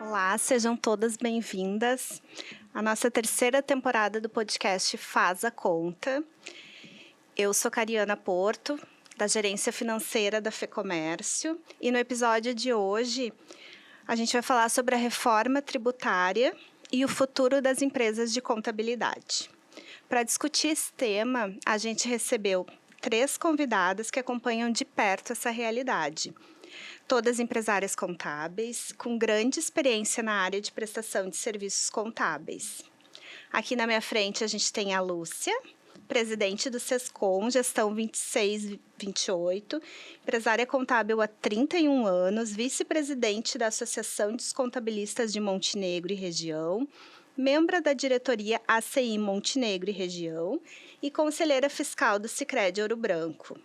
Olá, sejam todas bem-vindas à nossa terceira temporada do podcast Faz a Conta. Eu sou Cariana Porto, da Gerência Financeira da FEComércio, e no episódio de hoje a gente vai falar sobre a reforma tributária e o futuro das empresas de contabilidade. Para discutir esse tema, a gente recebeu 3 convidadas que acompanham de perto essa realidade. Todas empresárias contábeis, com grande experiência na área de prestação de serviços contábeis. Aqui na minha frente a gente tem a Lúcia, presidente do Sescom, gestão 26-28, empresária contábil há 31 anos, vice-presidente da Associação dos Contabilistas de Montenegro e Região, membro da diretoria ACI Montenegro e Região e conselheira fiscal do Sicredi Ouro Branco.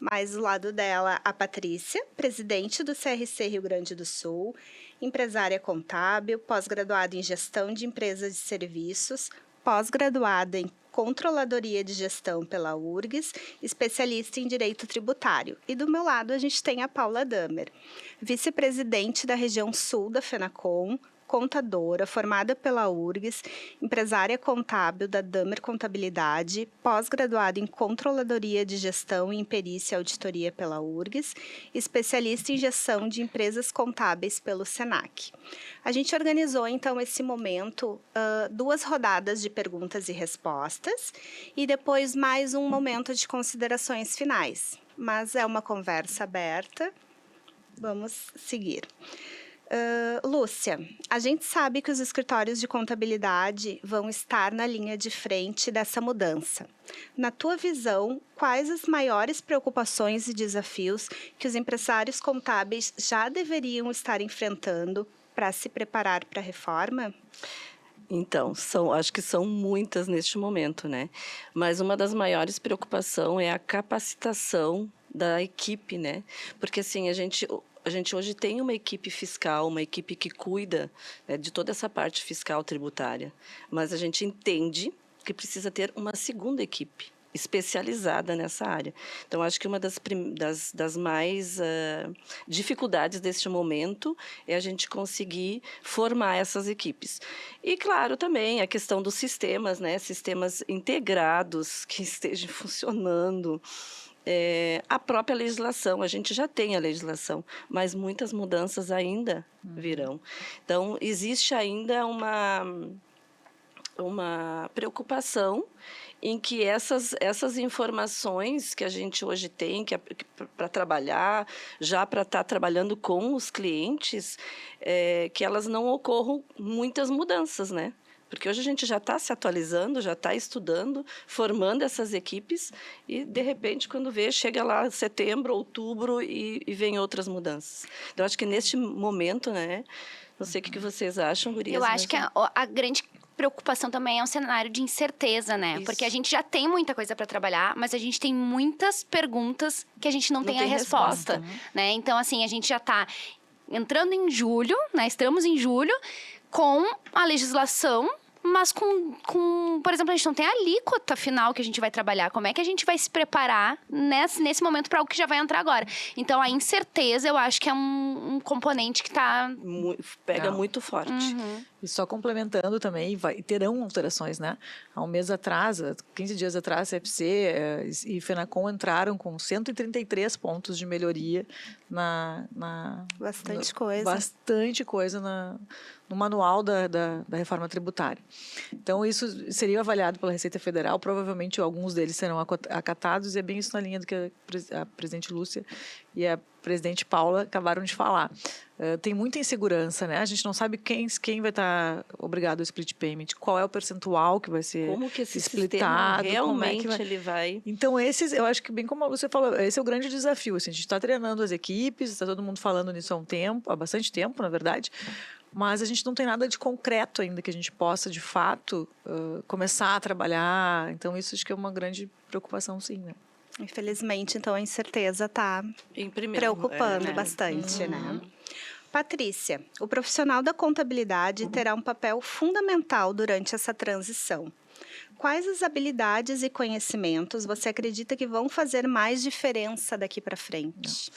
Mais do lado dela, a Patrícia, presidente do CRC Rio Grande do Sul, empresária contábil, pós-graduada em gestão de empresas de serviços, pós-graduada em controladoria de gestão pela URGS, especialista em direito tributário. E do meu lado a gente tem a Paula Damer, vice-presidente da região sul da FENACOM, contadora, formada pela URGS, empresária contábil da Damer Contabilidade, pós-graduada em Controladoria de Gestão e em Perícia e Auditoria pela URGS, especialista em gestão de empresas contábeis pelo SENAC. A gente organizou, então, esse momento, 2 rodadas de perguntas e respostas e depois mais um momento de considerações finais. Mas é uma conversa aberta. Vamos seguir. Lúcia, a gente sabe que os escritórios de contabilidade vão estar na linha de frente dessa mudança. Na tua visão, quais as maiores preocupações e desafios que os empresários contábeis já deveriam estar enfrentando para se preparar para a reforma? Então, acho que são muitas neste momento, né? Mas uma das maiores preocupações é a capacitação da equipe, né? Porque, assim, a gente hoje tem uma equipe fiscal, uma equipe que cuida, né, de toda essa parte fiscal tributária, mas a gente entende que precisa ter uma segunda equipe especializada nessa área. Então, acho que uma das mais dificuldades deste momento é a gente conseguir formar essas equipes. E, claro, também a questão dos sistemas, né, sistemas integrados que estejam funcionando. A própria legislação, a gente já tem a legislação, mas muitas mudanças ainda virão. Então, existe ainda uma preocupação em que essas informações que a gente hoje tem para trabalhar, já para estar trabalhando com os clientes, que elas não ocorram muitas mudanças, né? Porque hoje a gente já está se atualizando, já está estudando, formando essas equipes e, de repente, quando vê, chega lá setembro, outubro e vem outras mudanças. Então, acho que neste momento, né? Não sei o que vocês acham, gurias. Eu acho que a grande preocupação também é um cenário de incerteza, né? Isso. Porque a gente já tem muita coisa para trabalhar, mas a gente tem muitas perguntas que a gente não tem a resposta, né? Então, assim, a gente já está entrando em julho, né? Estamos em julho com a legislação, mas por exemplo, a gente não tem a alíquota final que a gente vai trabalhar. Como é que a gente vai se preparar nesse momento para algo que já vai entrar agora? Então, a incerteza, eu acho que é um componente que pega muito forte. E só complementando também, terão alterações, né? Há um mês atrás, 15 dias atrás, a CFC e FENACOM entraram com 133 pontos de melhoria Bastante coisa no manual da reforma tributária. Então, isso seria avaliado pela Receita Federal, provavelmente alguns deles serão acatados, e é bem isso na linha do que a presidente Lúcia e a presidente Paula acabaram de falar. Tem muita insegurança, né? A gente não sabe quem vai estar obrigado ao split payment, qual é o percentual que vai ser como que esse splitado, realmente ele vai... Então, eu acho que, bem como você falou, esse é o grande desafio. Assim, a gente está treinando as equipes, está todo mundo falando nisso há bastante tempo, na verdade, mas a gente não tem nada de concreto ainda que a gente possa, de fato, começar a trabalhar. Então, isso acho que é uma grande preocupação, sim, né? Infelizmente, então, a incerteza está preocupando bastante, né? Patrícia, o profissional da contabilidade terá um papel fundamental durante essa transição. quais as habilidades e conhecimentos você acredita que vão fazer mais diferença daqui para frente?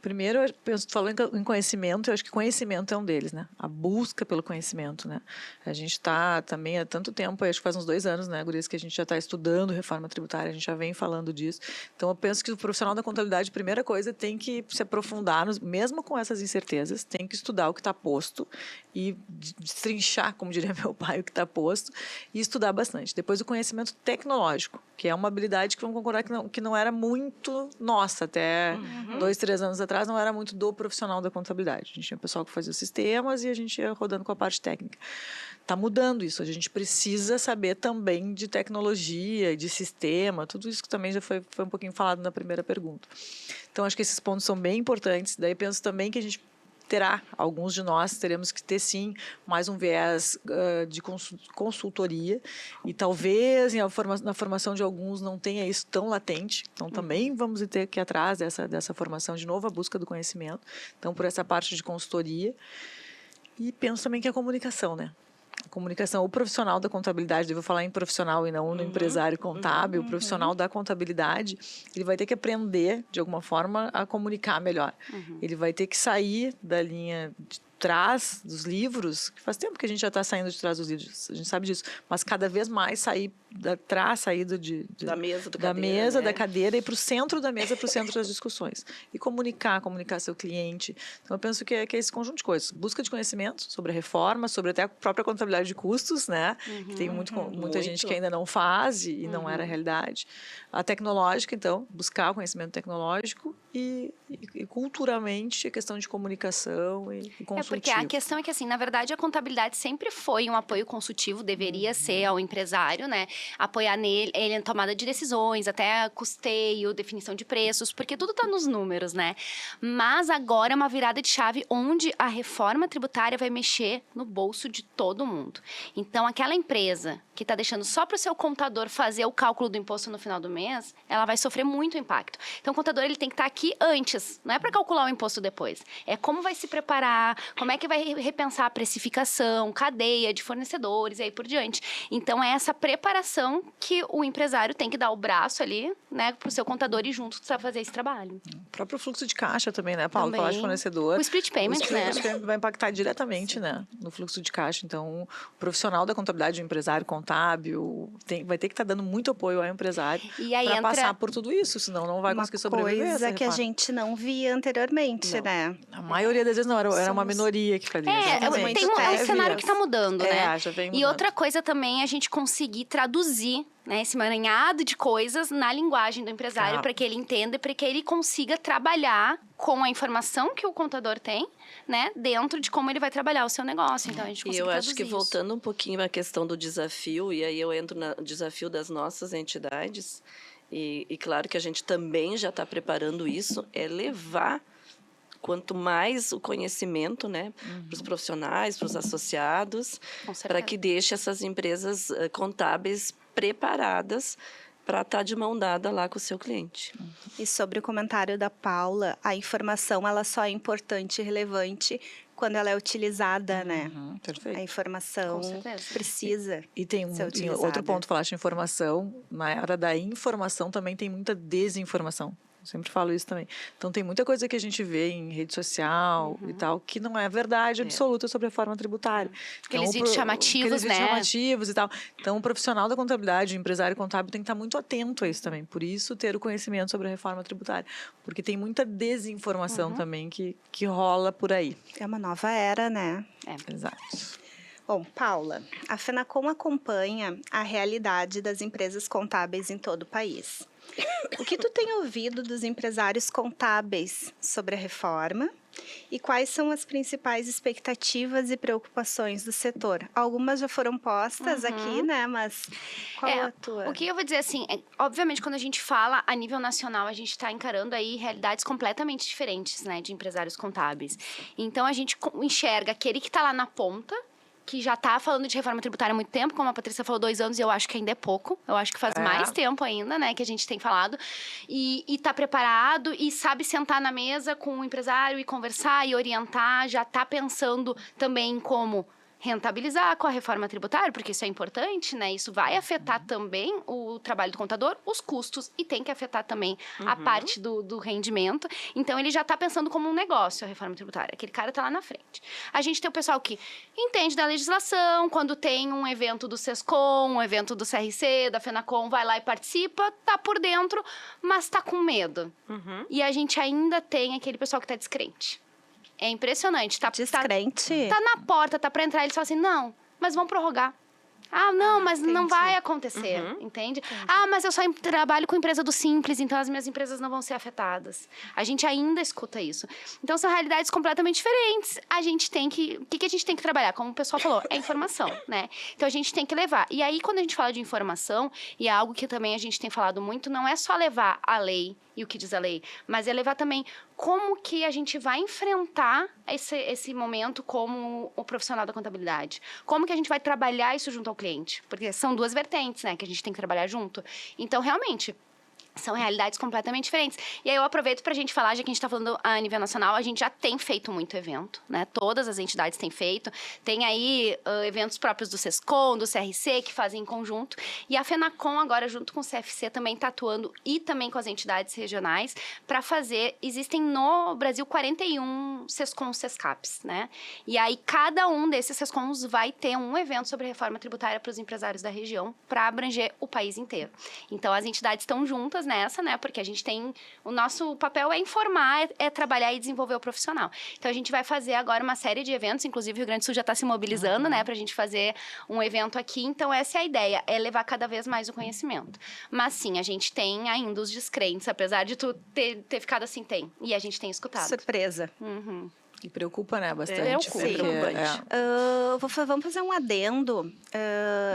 Primeiro, eu penso, tu falou em conhecimento, eu acho que conhecimento é um deles, né? A busca pelo conhecimento, né? A gente está também há tanto tempo, acho que faz uns 2 anos, né, Gurias, que a gente já está estudando reforma tributária, a gente já vem falando disso. Então, eu penso que o profissional da contabilidade, primeira coisa, tem que se aprofundar, mesmo com essas incertezas, tem que estudar o que está posto e destrinchar, como diria meu pai, o que está posto e estudar bastante. Depois, o conhecimento tecnológico, que é uma habilidade que vamos concordar que não era muito nossa até 2, 3 anos atrás, não era muito do profissional da contabilidade. A gente tinha pessoal que fazia os sistemas e a gente ia rodando com a parte técnica. Está mudando isso. A gente precisa saber também de tecnologia, de sistema, tudo isso que também já foi um pouquinho falado na primeira pergunta. Então, acho que esses pontos são bem importantes. Daí, penso também que a gente alguns de nós teremos que ter, sim, mais um viés de consultoria e talvez na formação de alguns não tenha isso tão latente. Então, também vamos ter que ir atrás dessa formação de novo, a busca do conhecimento. Então, por essa parte de consultoria. E penso também que a comunicação, né? A comunicação, o profissional da contabilidade, devo falar em profissional e não no empresário contábil, o profissional da contabilidade, ele vai ter que aprender, de alguma forma, a comunicar melhor. Ele vai ter que sair da linha de trás dos livros, que faz tempo que a gente já está saindo de trás dos livros, a gente sabe disso, mas cada vez mais sair da mesa, da cadeira e para o centro da mesa, para o centro das discussões. E comunicar seu cliente. Então, eu penso que é esse conjunto de coisas. Busca de conhecimento sobre a reforma, sobre até a própria contabilidade de custos, né? Que tem muita gente que ainda não faz e não era a realidade. A tecnológica, então, buscar o conhecimento tecnológico e culturalmente a questão de comunicação e consultivo. Porque a questão é que, assim, na verdade, a contabilidade sempre foi um apoio consultivo, deveria ser ao empresário, né? Apoiar ele na tomada de decisões, até custeio, definição de preços, porque tudo está nos números, né? Mas agora é uma virada de chave onde a reforma tributária vai mexer no bolso de todo mundo. Então, aquela empresa que está deixando só para o seu contador fazer o cálculo do imposto no final do mês, ela vai sofrer muito impacto. Então, o contador ele tem que estar aqui antes, não é para calcular o imposto depois. É como vai se preparar, como é que vai repensar a precificação, cadeia de fornecedores e aí por diante. Então, é essa preparação que o empresário tem que dar o braço ali, né, para o seu contador e juntos para fazer esse trabalho. O próprio fluxo de caixa também, né, Paulo? Falar de fornecedor. O split payment, né? O split payment vai impactar diretamente, né, no fluxo de caixa. Então, o profissional da contabilidade, o empresário contábil, vai ter que estar dando muito apoio ao empresário para passar por tudo isso, senão não vai conseguir sobreviver. Uma coisa que a gente não via anteriormente, né? A maioria das vezes não, era uma minoria que fazia. É um cenário que está mudando, né? Já vem mudando. E outra coisa também é a gente conseguir traduzir, né, esse emaranhado de coisas na linguagem do empresário para que ele entenda e para que ele consiga trabalhar com a informação que o contador tem, né, dentro de como ele vai trabalhar o seu negócio. Então, a gente consegue acho que voltando um pouquinho à questão do desafio, e aí eu entro no desafio das nossas entidades, e claro que a gente também já está preparando isso, é levar quanto mais o conhecimento, né, para os profissionais, para os associados, para que deixe essas empresas contábeis preparadas para estar de mão dada lá com o seu cliente. E sobre o comentário da Paula, a informação ela só é importante e relevante quando ela é utilizada, né? Perfeito. A informação precisa e tem outro ponto, falaste em informação, na hora da informação também tem muita desinformação. Eu sempre falo isso também. Então, tem muita coisa que a gente vê em rede social e tal, que não é verdade absoluta sobre a reforma tributária. Aqueles vídeos chamativos, né? Chamativos e tal. Então, o profissional da contabilidade, o empresário contábil, tem que estar muito atento a isso também. Por isso, ter o conhecimento sobre a reforma tributária. Porque tem muita desinformação também que rola por aí. É uma nova era, né? Exato. Bom, Paula, a FENACOM acompanha a realidade das empresas contábeis em todo o país. O que tu tem ouvido dos empresários contábeis sobre a reforma e quais são as principais expectativas e preocupações do setor? Algumas já foram postas aqui, né? Mas qual a tua? O que eu vou dizer assim, obviamente quando a gente fala a nível nacional, a gente está encarando aí realidades completamente diferentes, né, de empresários contábeis. Então a gente enxerga aquele que está lá na ponta, que já está falando de reforma tributária há muito tempo, como a Patrícia falou, 2 anos, e eu acho que ainda é pouco. Eu acho que faz mais tempo ainda, né, que a gente tem falado. E está preparado e sabe sentar na mesa com o empresário e conversar e orientar, já está pensando também em como rentabilizar com a reforma tributária, porque isso é importante, né? Isso vai afetar também o trabalho do contador, os custos, e tem que afetar também a parte do rendimento. Então, ele já está pensando como um negócio, a reforma tributária. Aquele cara está lá na frente. A gente tem o pessoal que entende da legislação, quando tem um evento do SESCOM, um evento do CRC, da FENACOM, vai lá e participa, tá por dentro, mas tá com medo. E a gente ainda tem aquele pessoal que tá descrente. É impressionante. Descrente? Tá na porta, tá pra entrar, eles falam assim, não, mas vão prorrogar. Ah, não, mas não vai acontecer, entende? Ah, mas eu só trabalho com empresa do Simples, então as minhas empresas não vão ser afetadas. A gente ainda escuta isso. Então, são realidades completamente diferentes. A gente tem que... O que a gente tem que trabalhar? Como o pessoal falou, é informação, né? Então, a gente tem que levar. E aí, quando a gente fala de informação, e é algo que também a gente tem falado muito, não é só levar a lei e o que diz a lei, mas é levar também como que a gente vai enfrentar esse momento como o profissional da contabilidade. Como que a gente vai trabalhar isso junto ao cliente. Porque são duas vertentes, né, que a gente tem que trabalhar junto. Então, realmente... são realidades completamente diferentes. E aí eu aproveito pra gente falar, já que a gente tá falando a nível nacional, a gente já tem feito muito evento, né? Todas as entidades têm feito. Tem aí eventos próprios do SESCOM, do CRC, que fazem em conjunto. E a FENACOM agora, junto com o CFC, também tá atuando, e também com as entidades regionais, para fazer... Existem no Brasil 41 SESCOMs, SESCAPs, né? E aí cada um desses SESCOMs vai ter um evento sobre reforma tributária para os empresários da região, para abranger o país inteiro. Então, as entidades estão juntas nessa, né? Porque a gente tem... O nosso papel é informar, é trabalhar e desenvolver o profissional. Então, a gente vai fazer agora uma série de eventos, inclusive o Rio Grande do Sul já está se mobilizando, né? Pra gente fazer um evento aqui. Então, essa é a ideia, é levar cada vez mais o conhecimento. Mas, sim, a gente tem ainda os descrentes, apesar de tu ter ficado assim, tem. E a gente tem escutado. Surpresa. E preocupa, né? Bastante. Preocupa. Preocupante. Vamos fazer um adendo.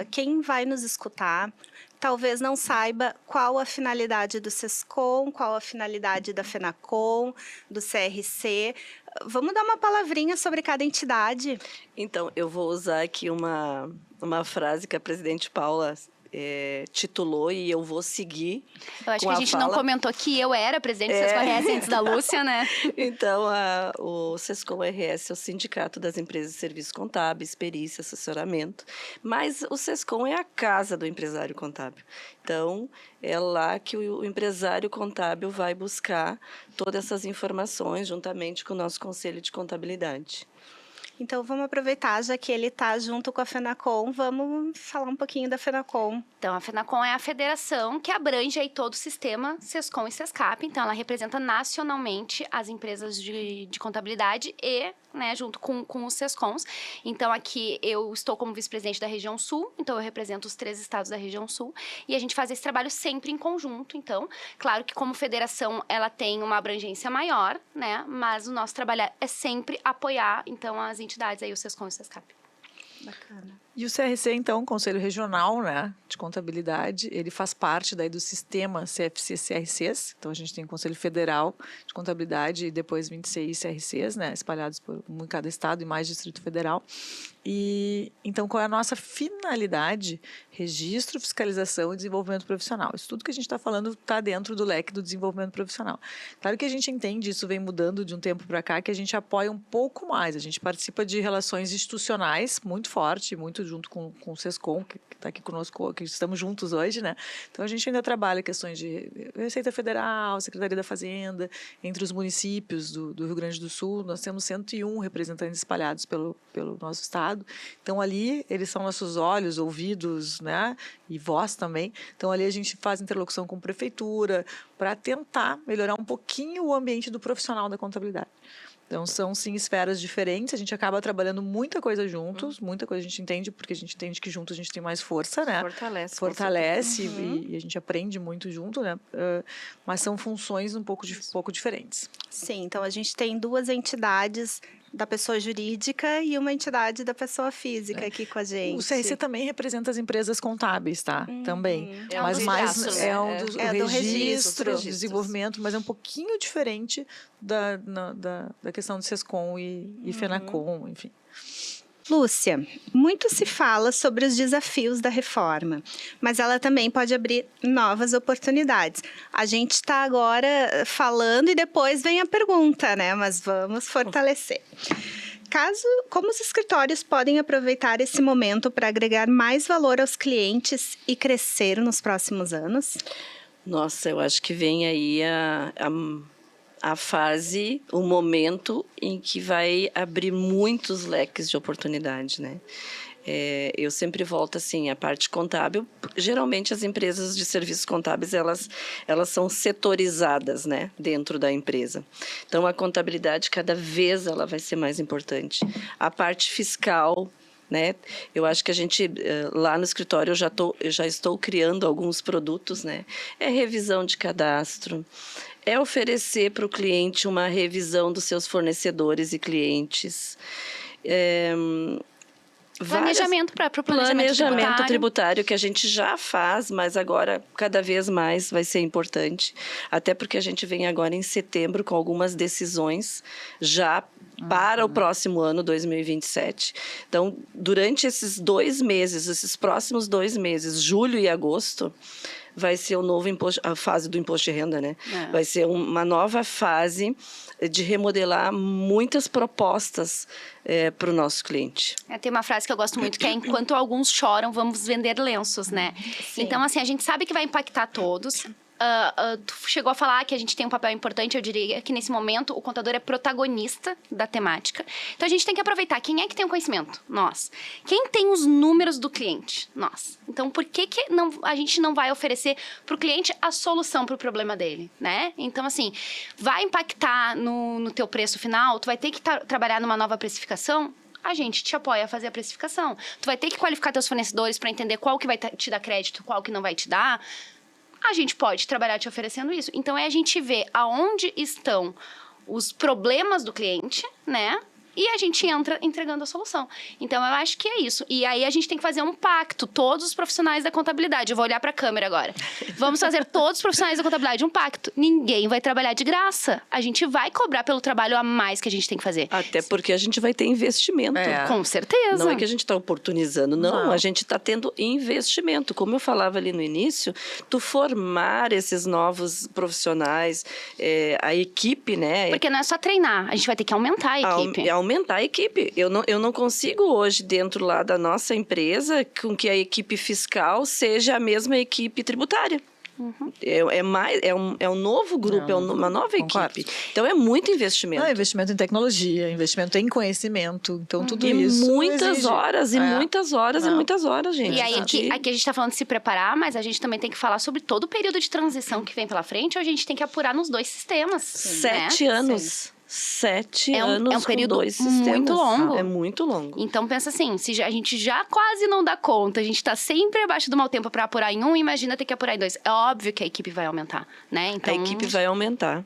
Quem vai nos escutar talvez não saiba qual a finalidade do SESCOM, qual a finalidade da FENACOM, do CRC. Vamos dar uma palavrinha sobre cada entidade? Então, eu vou usar aqui uma frase que a presidente Paula titulou e eu vou seguir. Eu acho com que a gente não comentou que eu era presidente do SESCOM RS antes da Lúcia, né? Então, o SESCOM RS é o Sindicato das Empresas de Serviços Contábeis, Perícia, Assessoramento, mas o SESCOM é a casa do empresário contábil. Então, é lá que o empresário contábil vai buscar todas essas informações juntamente com o nosso Conselho de Contabilidade. Então, vamos aproveitar, já que ele está junto com a FENACOM, vamos falar um pouquinho da FENACOM. Então, a FENACOM é a federação que abrange aí todo o sistema SESCOM e SESCAP. Então, ela representa nacionalmente as empresas de contabilidade e, né, junto com os SESCOMs. Então, aqui eu estou como vice-presidente da região sul, então eu represento os 3 estados da região sul. E a gente faz esse trabalho sempre em conjunto. Então, claro que como federação, ela tem uma abrangência maior, né? Mas o nosso trabalho é sempre apoiar, então, as entidades aí, o SESCOM e o SESCAP. Bacana. E o CRC, então, Conselho Regional, né, de Contabilidade, ele faz parte daí do sistema CFC-CRCs. Então, a gente tem o Conselho Federal de Contabilidade e depois 26 CRCs, né, espalhados por em cada estado e mais Distrito Federal. E, então, qual é a nossa finalidade? Registro, fiscalização e desenvolvimento profissional. Isso tudo que a gente está falando está dentro do leque do desenvolvimento profissional. Claro que a gente entende, isso vem mudando de um tempo para cá, que a gente apoia um pouco mais. A gente participa de relações institucionais muito forte, muito junto com o SESCOM, que está aqui conosco, que estamos juntos hoje, né? Então, a gente ainda trabalha questões de Receita Federal, Secretaria da Fazenda, entre os municípios do Rio Grande do Sul. Nós temos 101 representantes espalhados pelo nosso estado. Então, ali, eles são nossos olhos, ouvidos, né? E voz também. Então, ali a gente faz interlocução com a prefeitura para tentar melhorar um pouquinho o ambiente do profissional da contabilidade. Então, são, sim, esferas diferentes. A gente acaba trabalhando muita coisa juntos, muita coisa a gente entende, porque a gente entende que juntos a gente tem mais força, né? Fortalece e a gente aprende muito junto, né? Mas são funções um pouco diferentes. Sim, então a gente tem 2 entidades da pessoa jurídica e uma entidade da pessoa física aqui com a gente. O CRC também representa as empresas contábeis, tá? Também. É um mas dos mais braços, é né? um do do registro, desenvolvimento, mas é um pouquinho diferente da questão do SESCOM e FENACOM, enfim. Lúcia, muito se fala sobre os desafios da reforma, mas ela também pode abrir novas oportunidades. A gente está agora falando e depois vem a pergunta, né? Mas vamos fortalecer. Como os escritórios podem aproveitar esse momento para agregar mais valor aos clientes e crescer nos próximos anos? Nossa, eu acho que vem aí a fase, o momento em que vai abrir muitos leques de oportunidade, né? Eu sempre volto assim, a parte contábil, geralmente as empresas de serviços contábeis, elas são setorizadas, né, dentro da empresa. Então, a contabilidade, cada vez, ela vai ser mais importante. A parte fiscal, né, eu acho que a gente, lá no escritório, eu já estou criando alguns produtos, né, revisão de cadastro, oferecer para o cliente uma revisão dos seus fornecedores e clientes, Planejamento próprio, planejamento tributário que a gente já faz, mas agora cada vez mais vai ser importante, até porque a gente vem agora em setembro com algumas decisões já para o próximo ano, 2027. Então, durante esses próximos 2 meses, julho e agosto, vai ser o novo a fase do imposto de renda, né? Vai ser uma nova fase de remodelar muitas propostas para o nosso cliente. Tem uma frase que eu gosto muito, que é: enquanto alguns choram, vamos vender lenços, né? Sim. Então, assim, a gente sabe que vai impactar todos. Tu chegou a falar que a gente tem um papel importante. Eu diria que nesse momento o contador é protagonista da temática. Então a gente tem que aproveitar. Quem é que tem o conhecimento? Nós. Quem tem os números do cliente? Nós. Então por que a gente não vai oferecer para o cliente a solução para o problema dele, né? Então, assim, vai impactar no teu preço final? Tu vai ter que trabalhar numa nova precificação? A gente te apoia a fazer a precificação. Tu vai ter que qualificar teus fornecedores para entender qual que vai te dar crédito, qual que não vai te dar. A gente pode trabalhar te oferecendo isso. Então, a gente ver aonde estão os problemas do cliente, né? E a gente entra entregando a solução. Então, eu acho que é isso. E aí, a gente tem que fazer um pacto. Todos os profissionais da contabilidade. Eu vou olhar para a câmera agora. Vamos fazer todos os profissionais da contabilidade um pacto. Ninguém vai trabalhar de graça. A gente vai cobrar pelo trabalho a mais que a gente tem que fazer. Até porque a gente vai ter investimento. Com certeza. Não é que a gente está oportunizando, não. A gente está tendo investimento. Como eu falava ali no início, tu formar esses novos profissionais, a equipe, né? Porque não é só treinar. A gente vai ter que aumentar a equipe. Aumentar a equipe. Eu não consigo hoje, dentro lá da nossa empresa, com que a equipe fiscal seja a mesma equipe tributária. É um novo grupo, uma nova equipe. Então, é muito investimento. Investimento em tecnologia, investimento em conhecimento. Então, tudo e isso muitas horas, muitas horas, gente. E aí, aqui a gente está falando de se preparar, mas a gente também tem que falar sobre todo o período de transição que vem pela frente, ou a gente tem que apurar nos 2 sistemas. 7 anos. Sim. 7 anos é um período com 2 sistemas. Muito longo. É muito longo. Então, pensa assim, se a gente já quase não dá conta, a gente tá sempre abaixo do mau tempo para apurar em um, imagina ter que apurar em 2. É óbvio que a equipe vai aumentar, né? Então, a equipe vai aumentar.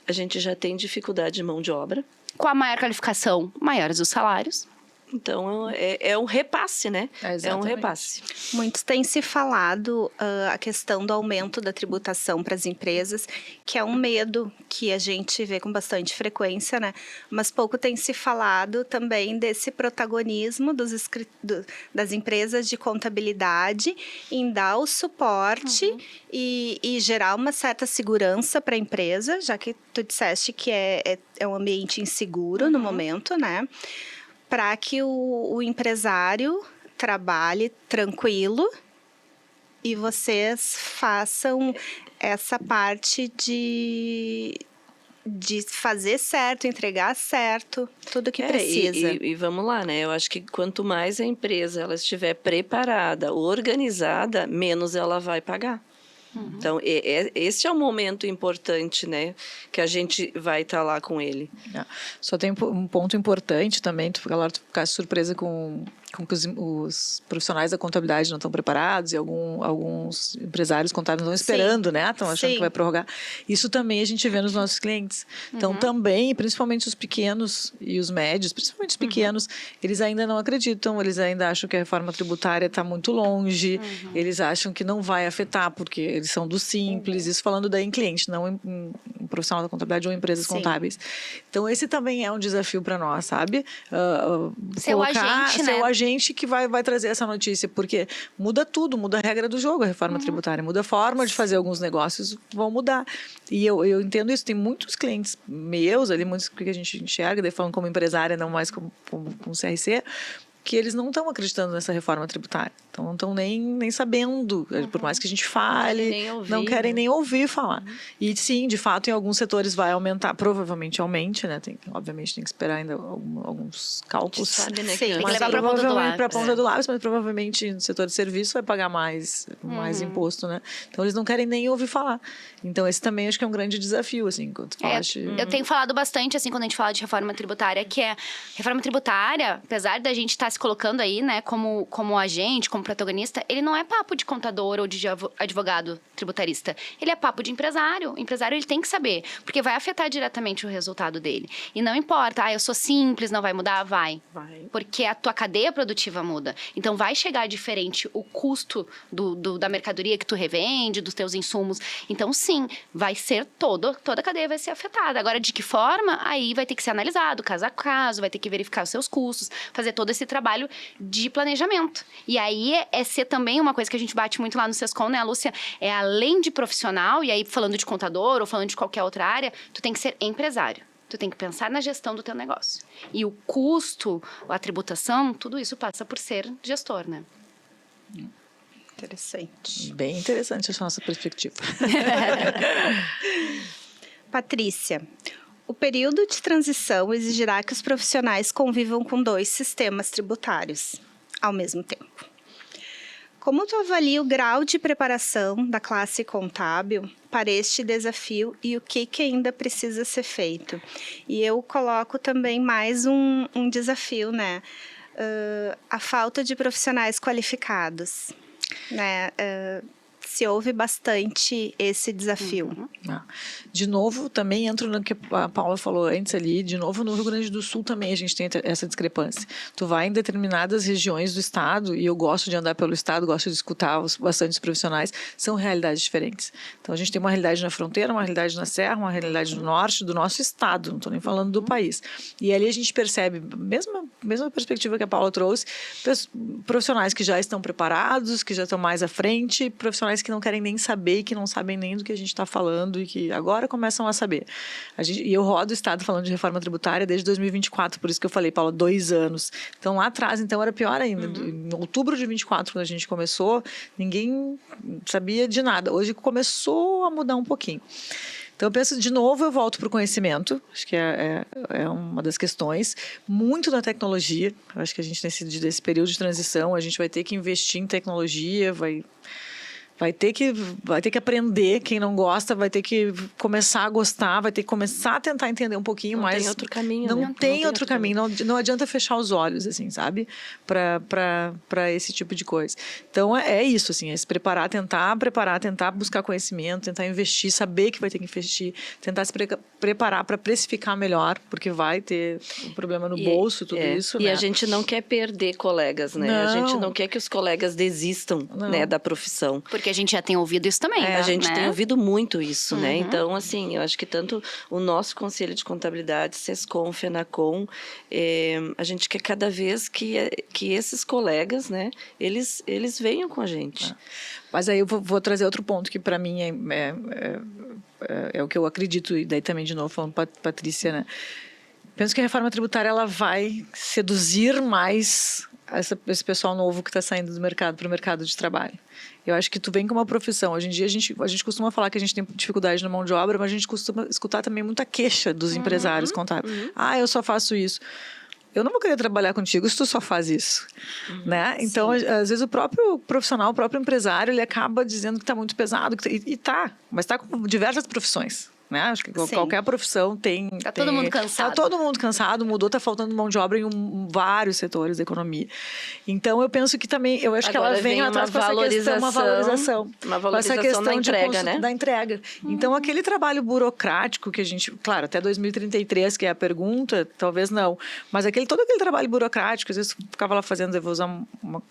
A gente já tem dificuldade de mão de obra. Com a maior qualificação, maiores os salários. Então, é um repasse, né? É um repasse. Muitos têm se falado a questão do aumento da tributação para as empresas, que é um medo que a gente vê com bastante frequência, né? Mas pouco tem se falado também desse protagonismo das empresas de contabilidade em dar o suporte e gerar uma certa segurança para a empresa, já que tu disseste que é um ambiente inseguro no momento, né? Para que o empresário trabalhe tranquilo e vocês façam essa parte de fazer certo, entregar certo, tudo que precisa. E vamos lá, né? Eu acho que quanto mais a empresa ela estiver preparada, organizada, menos ela vai pagar. Então, esse é um momento importante, né? Que a gente vai estar lá com ele. Só tem um ponto importante também, tu ficar surpresa com que os profissionais da contabilidade não estão preparados e alguns empresários contábeis não estão esperando, né? Estão achando que vai prorrogar. Isso também a gente vê nos nossos clientes. Então, também, principalmente os pequenos e os médios, principalmente os pequenos, eles ainda não acreditam, eles ainda acham que a reforma tributária está muito longe, eles acham que não vai afetar, porque eles são do simples, isso falando daí em cliente, não em profissional da contabilidade ou empresas Sim. contábeis. Então, esse também é um desafio para nós, sabe? Ser o agente, né? Ser o agente que vai trazer essa notícia, porque muda tudo, muda a regra do jogo, a reforma tributária, muda a forma de fazer alguns negócios, vão mudar. E eu entendo isso, tem muitos clientes meus ali, muitos que a gente enxerga, daí falando como empresária, não mais como CRC, que eles não estão acreditando nessa reforma tributária. Então, não estão nem sabendo, por mais que a gente fale, não querem nem ouvir falar. E sim, de fato, em alguns setores vai aumentar, provavelmente aumente, né? Obviamente tem que esperar ainda alguns cálculos. Sabe, né? Sim, tem que Mas levar pra ponta do lápis. para a ponta do lápis, mas provavelmente no setor de serviço vai pagar mais imposto, né? Então, eles não querem nem ouvir falar. Então, esse também acho que é um grande desafio, assim, quando tu falaste. Eu tenho falado bastante, assim, quando a gente fala de reforma tributária, que é reforma tributária, apesar da gente estar se colocando aí, né, como agente, como protagonista, ele não é papo de contador ou de advogado tributarista. Ele é papo de empresário. O empresário, ele tem que saber, porque vai afetar diretamente o resultado dele. E não importa, eu sou simples, não vai mudar? Vai. Porque a tua cadeia produtiva muda. Então, vai chegar diferente o custo da mercadoria que tu revende, dos teus insumos. Então, sim, vai ser toda a cadeia vai ser afetada. Agora, de que forma? Aí vai ter que ser analisado, caso a caso, vai ter que verificar os seus custos, fazer todo esse trabalho de planejamento. E aí, é ser também uma coisa que a gente bate muito lá no Sescom, né, Lúcia? É além de profissional, e aí falando de contador ou falando de qualquer outra área, tu tem que ser empresário. Tu tem que pensar na gestão do teu negócio. E o custo, a tributação, tudo isso passa por ser gestor, né? Interessante. Bem interessante essa nossa perspectiva. Patrícia, o período de transição exigirá que os profissionais convivam com 2 sistemas tributários ao mesmo tempo. Como tu avalia o grau de preparação da classe contábil para este desafio e o que ainda precisa ser feito? E eu coloco também mais um desafio, né? A falta de profissionais qualificados, né? Se houve bastante esse desafio. De novo, também entro no que a Paula falou antes ali, de novo no Rio Grande do Sul também a gente tem essa discrepância. Tu vai em determinadas regiões do estado, e eu gosto de andar pelo estado, gosto de escutar bastante profissionais, são realidades diferentes. Então a gente tem uma realidade na fronteira, uma realidade na serra, uma realidade no norte do nosso estado, não estou nem falando do país. E ali a gente percebe, mesma perspectiva que a Paula trouxe, profissionais que já estão preparados, que já estão mais à frente, profissionais que não querem nem saber, que não sabem nem do que a gente está falando e que agora começam a saber. E eu rodo o Estado falando de reforma tributária desde 2024, por isso que eu falei, Paula, 2 anos. Então, lá atrás, era pior ainda. Em outubro de 24, quando a gente começou, ninguém sabia de nada. Hoje começou a mudar um pouquinho. Então, eu penso, de novo, eu volto para o conhecimento, acho que é uma das questões, muito na tecnologia. Eu acho que a gente, nesse período de transição, a gente vai ter que investir em tecnologia, vai ter que aprender, quem não gosta vai ter que começar a gostar, vai ter que começar a tentar entender um pouquinho mais. Não tem outro caminho, Não né? tem outro caminho, não adianta fechar os olhos, assim, sabe? Para esse tipo de coisa. Então, é isso, assim, é se preparar, tentar buscar conhecimento, tentar investir, saber que vai ter que investir, tentar se preparar para precificar melhor, porque vai ter um problema no bolso, tudo isso, E né? a gente não quer perder colegas, né? A gente não quer que os colegas desistam, né, da profissão. Porque a gente já tem ouvido isso também, A gente né? tem ouvido muito isso, né? Então, assim, eu acho que tanto o nosso Conselho de Contabilidade, Sescom, Fenacom, a gente quer cada vez que esses colegas, né, eles venham com a gente. Mas aí eu vou trazer outro ponto que para mim é o que eu acredito, e daí também de novo falando para Patrícia, né? Penso que a reforma tributária ela vai seduzir mais esse pessoal novo que está saindo do mercado para o mercado de trabalho. Eu acho que tu vem com uma profissão. Hoje em dia a gente costuma falar que a gente tem dificuldade na mão de obra, mas a gente costuma escutar também muita queixa dos empresários contábeis. Eu só faço isso. Eu não vou querer trabalhar contigo se tu só faz isso, né? Então, às vezes o próprio profissional, o próprio empresário, ele acaba dizendo que está muito pesado, mas está com diversas profissões. Né? Acho que qualquer profissão tem... Todo mundo cansado. Está todo mundo cansado, mudou, está faltando mão de obra em vários setores da economia. Então, eu penso que também... Eu acho Agora que ela vem atrás com essa questão, uma valorização. Uma valorização essa questão da entrega, né? Da entrega. Então, aquele trabalho burocrático que a gente... Claro, até 2033, que é a pergunta, talvez não. Mas todo aquele trabalho burocrático, às vezes ficava lá fazendo, eu vou usar um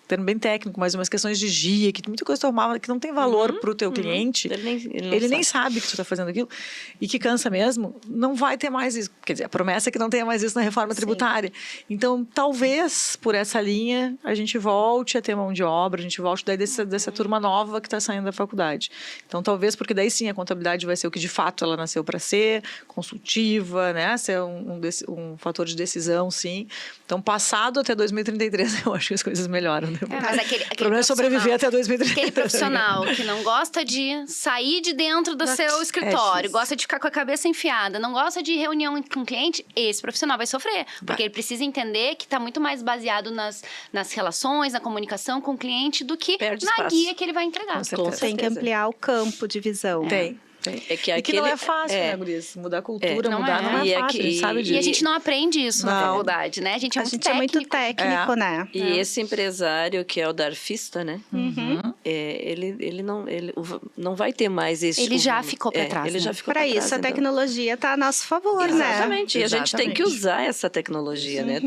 termo bem técnico, mas umas questões de GIA, que muita coisa tomava, que não tem valor para o teu cliente. Ele nem nem sabe que tu está fazendo aquilo. chato e que cansa mesmo, não vai ter mais isso. Quer dizer, a promessa é que não tenha mais isso na reforma tributária. Então, talvez, por essa linha, a gente volte a ter mão de obra, a gente volte daí dessa turma nova que está saindo da faculdade. Então, talvez, porque daí sim a contabilidade vai ser o que de fato ela nasceu para ser, consultiva, né? Ser um fator de decisão, sim. Então, passado até 2033, eu acho que as coisas melhoram. Né? Mas O problema é sobreviver até 2033. Aquele profissional que não gosta de sair de dentro do seu escritório, gosta de ficar com a cabeça enfiada, não gosta de reunião com o cliente, esse profissional vai sofrer. Porque ele precisa entender que está muito mais baseado nas relações, na comunicação com o cliente, do que na guia que ele vai entregar. Tem que ampliar o campo de visão. Tem. É que e que não é fácil, né, Gurias? Mudar a cultura, não é fácil, a gente sabe disso. E a gente não aprende isso na faculdade, né? A gente é muito técnico, né? E esse empresário, que é o darfista, né? Ele não vai ter mais esse... Ele já ficou para trás. Ele já ficou para isso, a tecnologia está a nosso favor, né? Exatamente. E a gente tem que usar essa tecnologia, né?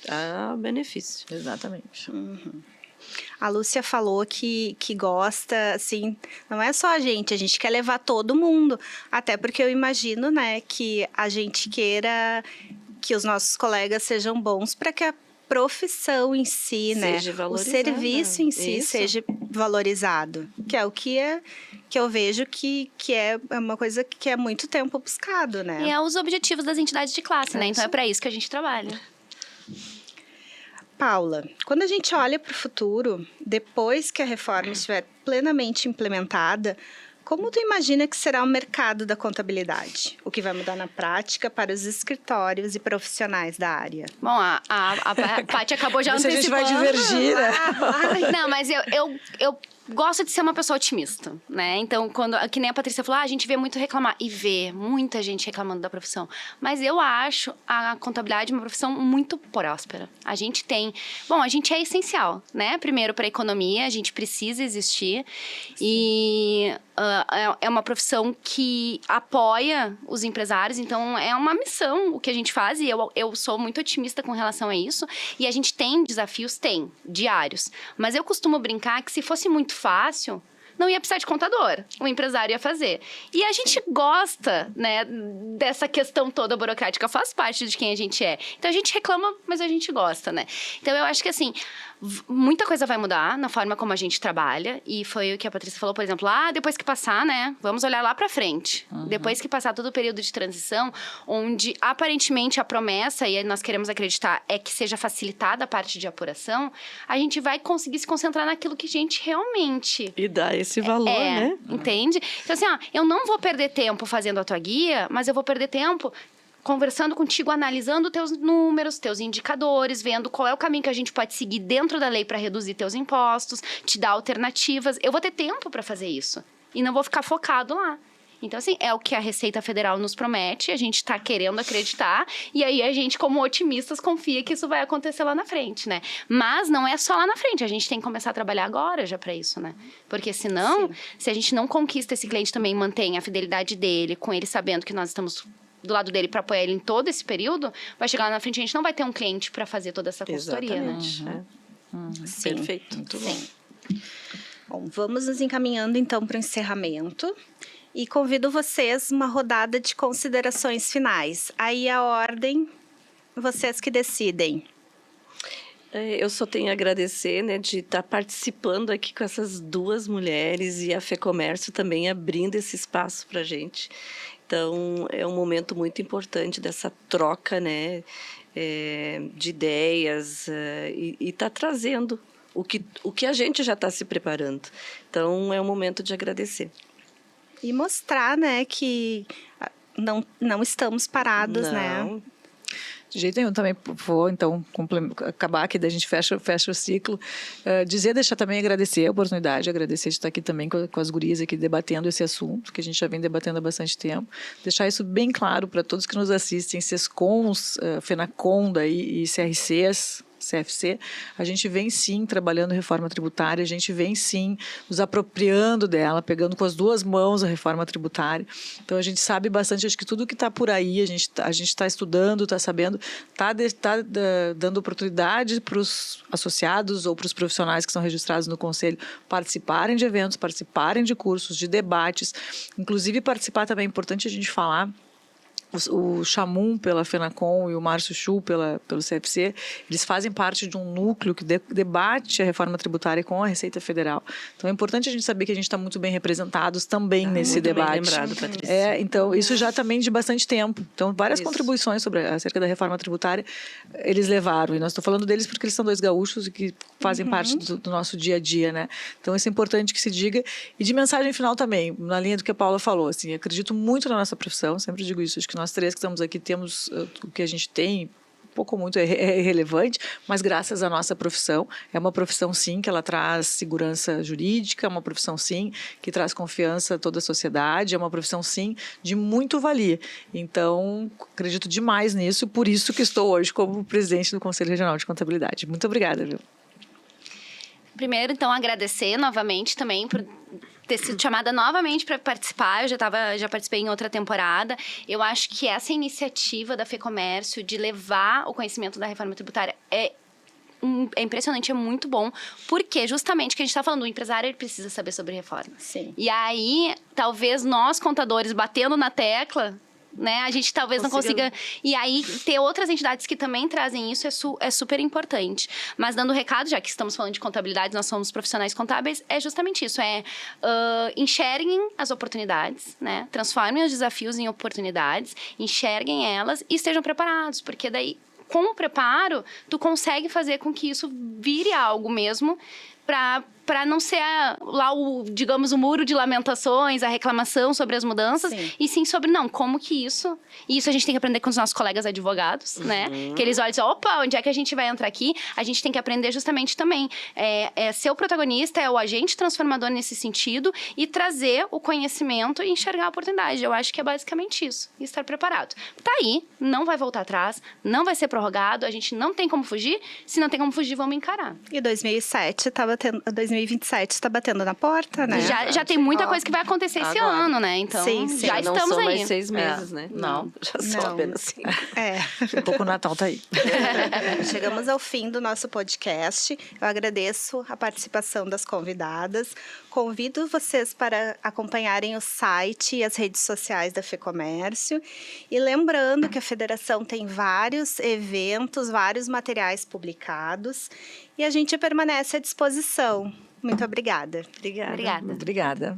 A benefício. Exatamente. A Lúcia falou que gosta, assim, não é só a gente quer levar todo mundo. Até porque eu imagino, né, que a gente queira que os nossos colegas sejam bons para que a profissão em si, né, o serviço em si seja valorizado. Que é o que eu vejo que é uma coisa que é muito tempo buscado, né? E é os objetivos das entidades de classe, né? Então é para isso que a gente trabalha. Paula, quando a gente olha para o futuro, depois que a reforma estiver plenamente implementada, como tu imagina que será o mercado da contabilidade? O que vai mudar na prática para os escritórios e profissionais da área? Bom, a Paty acabou já antecipando. A gente vai divergir, né? Não, mas eu gosto de ser uma pessoa otimista, né? Então, que nem a Patrícia falou, a gente vê muito reclamar. E vê muita gente reclamando da profissão. Mas eu acho a contabilidade uma profissão muito próspera. A gente é essencial, né? Primeiro, para a economia, a gente precisa existir. Sim. E é uma profissão que apoia os empresários. Então, é uma missão o que a gente faz. E eu sou muito otimista com relação a isso. E a gente tem desafios, diários. Mas eu costumo brincar que se fosse muito fácil, não ia precisar de contador, o empresário ia fazer. E a gente gosta, né, dessa questão toda burocrática, faz parte de quem a gente é. Então, a gente reclama, mas a gente gosta, né? Então, eu acho que, assim, muita coisa vai mudar na forma como a gente trabalha. E foi o que a Patrícia falou, por exemplo, depois que passar, né, vamos olhar lá pra frente. Depois que passar todo o período de transição, onde, aparentemente, a promessa, e nós queremos acreditar, é que seja facilitada a parte de apuração, a gente vai conseguir se concentrar naquilo que a gente realmente... E dar esse valor, né? Entende? Então, assim, eu não vou perder tempo fazendo a tua guia, mas eu vou perder tempo conversando contigo, analisando teus números, teus indicadores, vendo qual é o caminho que a gente pode seguir dentro da lei para reduzir teus impostos, te dar alternativas. Eu vou ter tempo para fazer isso e não vou ficar focado lá. Então, assim, é o que a Receita Federal nos promete, a gente está querendo acreditar, e aí a gente, como otimistas, confia que isso vai acontecer lá na frente, né? Mas não é só lá na frente, a gente tem que começar a trabalhar agora já para isso, né? Porque senão, se a gente não conquista esse cliente também, mantém a fidelidade dele, com ele sabendo que nós estamos do lado dele para apoiar ele em todo esse período, vai chegar lá na frente, a gente não vai ter um cliente para fazer toda essa consultoria, né? Sim. Perfeito. Muito bom. Bom, vamos nos encaminhando então para o encerramento. E convido vocês uma rodada de considerações finais. Aí a ordem, vocês que decidem. Eu só tenho a agradecer, né, de estar participando aqui com essas duas mulheres e a FEComércio também abrindo esse espaço para a gente. Então, é um momento muito importante dessa troca, né, de ideias e tá trazendo o que a gente já está se preparando. Então, é um momento de agradecer. E mostrar, né, que não estamos parados, né? De jeito nenhum, também vou, então, acabar aqui, daí a gente fecha o ciclo. Deixar também agradecer a oportunidade, agradecer de estar aqui também com as gurias aqui debatendo esse assunto, que a gente já vem debatendo há bastante tempo. Deixar isso bem claro para todos que nos assistem, SESCOMs, FENACON daí, e CRCs, CFC, a gente vem sim trabalhando reforma tributária, a gente vem sim nos apropriando dela, pegando com as duas mãos a reforma tributária. Então a gente sabe bastante, acho que tudo que está por aí, a gente está estudando, está sabendo, está dando oportunidade para os associados ou para os profissionais que são registrados no Conselho participarem de eventos, participarem de cursos, de debates, inclusive participar também, é importante a gente falar, o Chamum pela FENACOM e o Márcio Chu pelo CFC, eles fazem parte de um núcleo que debate a reforma tributária com a Receita Federal. Então, é importante a gente saber que a gente está muito bem representados também nesse debate. Bem lembrado, Patrícia. Então, isso já também de bastante tempo. Então, várias contribuições acerca da reforma tributária eles levaram. E nós estou falando deles porque eles são dois gaúchos e que fazem parte do nosso dia a dia, né? Então, isso é importante que se diga. E de mensagem final também, na linha do que a Paula falou, assim, acredito muito na nossa profissão, sempre digo isso, acho que nós três que estamos aqui temos o que a gente tem, pouco ou muito é irrelevante, mas graças à nossa profissão, é uma profissão sim que ela traz segurança jurídica, é uma profissão sim que traz confiança a toda a sociedade, é uma profissão sim de muito valia. Então, acredito demais nisso, por isso que estou hoje como presidente do Conselho Regional de Contabilidade. Muito obrigada, viu? Primeiro, então, agradecer novamente também por ter sido chamada novamente para participar. Eu já participei em outra temporada. Eu acho que essa iniciativa da FEComércio de levar o conhecimento da reforma tributária é impressionante, é muito bom, porque justamente o que a gente está falando, o empresário ele precisa saber sobre reforma. Sim. E aí, talvez nós, contadores, batendo na tecla, né, a gente talvez não consiga... E aí, ter outras entidades que também trazem isso é super importante. Mas dando recado, já que estamos falando de contabilidade, nós somos profissionais contábeis, é justamente isso, enxerguem as oportunidades, né, transformem os desafios em oportunidades, enxerguem elas e estejam preparados, porque daí, com o preparo, tu consegue fazer com que isso vire algo mesmo, para não ser lá digamos, o muro de lamentações, a reclamação sobre as mudanças, e sim sobre, como que isso... E isso a gente tem que aprender com os nossos colegas advogados, né? Que eles olham e dizem, opa, onde é que a gente vai entrar aqui? A gente tem que aprender justamente também. Ser o protagonista, é o agente transformador nesse sentido, e trazer o conhecimento e enxergar a oportunidade. Eu acho que é basicamente isso, e estar preparado. Tá aí, não vai voltar atrás, não vai ser prorrogado, a gente não tem como fugir. Se não tem como fugir, vamos encarar. E 2027 está batendo na porta, né? Já tem muita coisa que vai acontecer esse ano, né? Então, já estamos não são aí. Mais 6 meses, né? Não. Já são apenas 5. Um pouco o Natal tá aí. Chegamos ao fim do nosso podcast. Eu agradeço a participação das convidadas. Convido vocês para acompanharem o site e as redes sociais da FEComércio. E lembrando que a Federação tem vários eventos, vários materiais publicados. E a gente permanece à disposição. Muito obrigada. Obrigada. Obrigada.